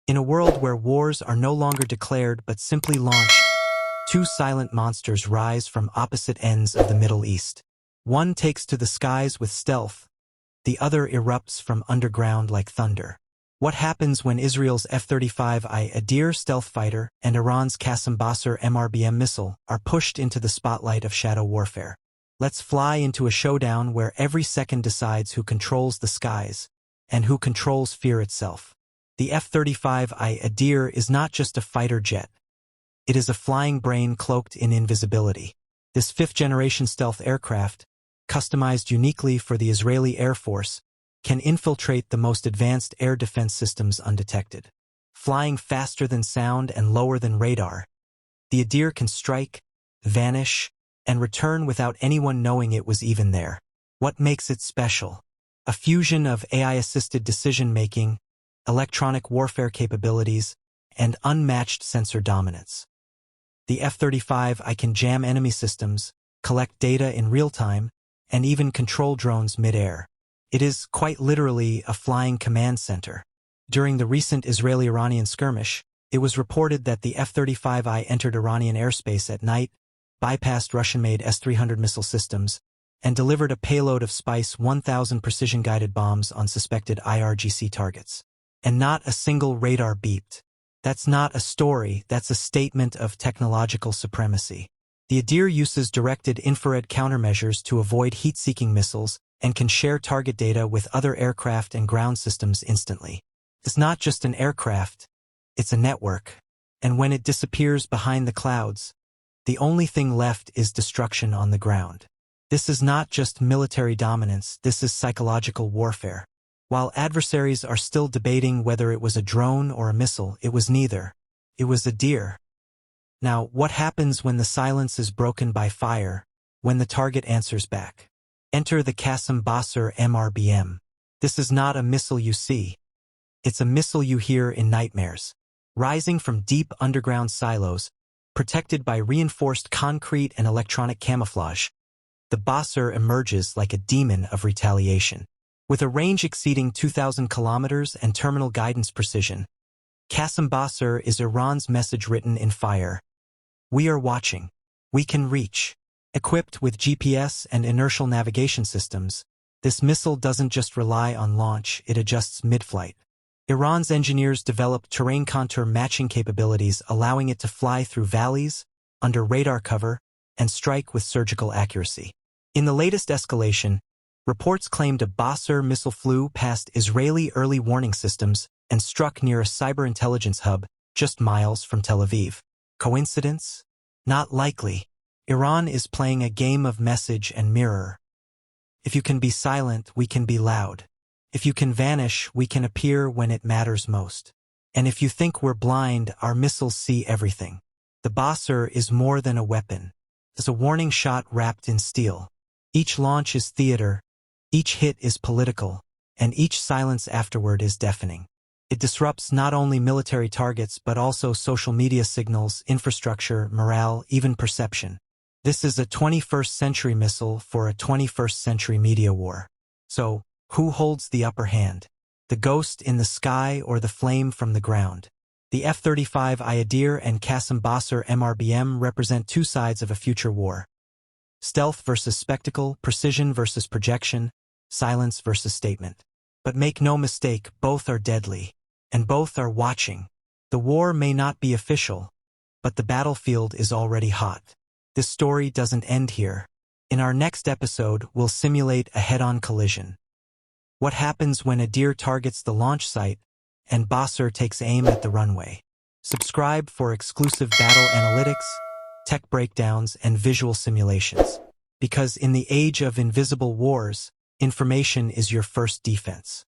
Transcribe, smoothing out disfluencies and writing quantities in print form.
In a world where wars are no longer declared but simply launched, two silent monsters rise from opposite ends of the Middle East. One takes to the skies with stealth, the other erupts from underground like thunder. What happens when Israel's F-35I Adir stealth fighter and Iran's Qassem Bassir MRBM missile are pushed into the spotlight of shadow warfare? Let's fly into a showdown where every second decides who controls the skies and who controls fear itself. The F-35I Adir is not just a fighter jet. It is a flying brain cloaked in invisibility. This fifth-generation stealth aircraft, customized uniquely for the Israeli Air Force, can infiltrate the most advanced air defense systems undetected. Flying faster than sound and lower than radar, the Adir can strike, vanish, and return without anyone knowing it was even there. What makes it special? A fusion of AI-assisted decision-making, electronic warfare capabilities, and unmatched sensor dominance. The F-35I can jam enemy systems, collect data in real time, and even control drones mid-air. It is, quite literally, a flying command center. During the recent Israeli-Iranian skirmish, it was reported that the F-35I entered Iranian airspace at night, bypassed Russian-made S-300 missile systems, and delivered a payload of Spice 1000 precision-guided bombs on suspected IRGC targets. And not a single radar beeped. That's not a story, that's a statement of technological supremacy. The Adir uses directed infrared countermeasures to avoid heat-seeking missiles and can share target data with other aircraft and ground systems instantly. It's not just an aircraft, it's a network. And when it disappears behind the clouds, the only thing left is destruction on the ground. This is not just military dominance, this is psychological warfare. While adversaries are still debating whether it was a drone or a missile, it was neither. It was Adir. Now, what happens when the silence is broken by fire, when the target answers back? Enter the Qassem Bassir MRBM. This is not a missile you see. It's a missile you hear in nightmares. Rising from deep underground silos, protected by reinforced concrete and electronic camouflage, the Bassir emerges like a demon of retaliation. With a range exceeding 2,000 kilometers and terminal guidance precision, Qassem Bassir is Iran's message written in fire. We are watching. We can reach. Equipped with GPS and inertial navigation systems, this missile doesn't just rely on launch, it adjusts mid-flight. Iran's engineers developed terrain contour matching capabilities, allowing it to fly through valleys, under radar cover, and strike with surgical accuracy. In the latest escalation, reports claimed a Bassir missile flew past Israeli early warning systems and struck near a cyber intelligence hub just miles from Tel Aviv. Coincidence? Not likely. Iran is playing a game of message and mirror. If you can be silent, we can be loud. If you can vanish, we can appear when it matters most. And if you think we're blind, our missiles see everything. The Bassir is more than a weapon. It's a warning shot wrapped in steel. Each launch is theater, each hit is political, and each silence afterward is deafening. It disrupts not only military targets but also social media signals, infrastructure, morale, even perception. This is a 21st century missile for a 21st century media war. So, who holds the upper hand? The ghost in the sky or the flame from the ground? The F-35I Adir and Qassem Bassir MRBM represent two sides of a future war. Stealth versus spectacle, precision versus projection, silence versus statement. But make no mistake, both are deadly. And both are watching. The war may not be official, but the battlefield is already hot. This story doesn't end here. In our next episode, we'll simulate a head-on collision. What happens when Adir targets the launch site and Bassir takes aim at the runway? Subscribe for exclusive battle analytics, tech breakdowns, and visual simulations. Because in the age of invisible wars, information is your first defense.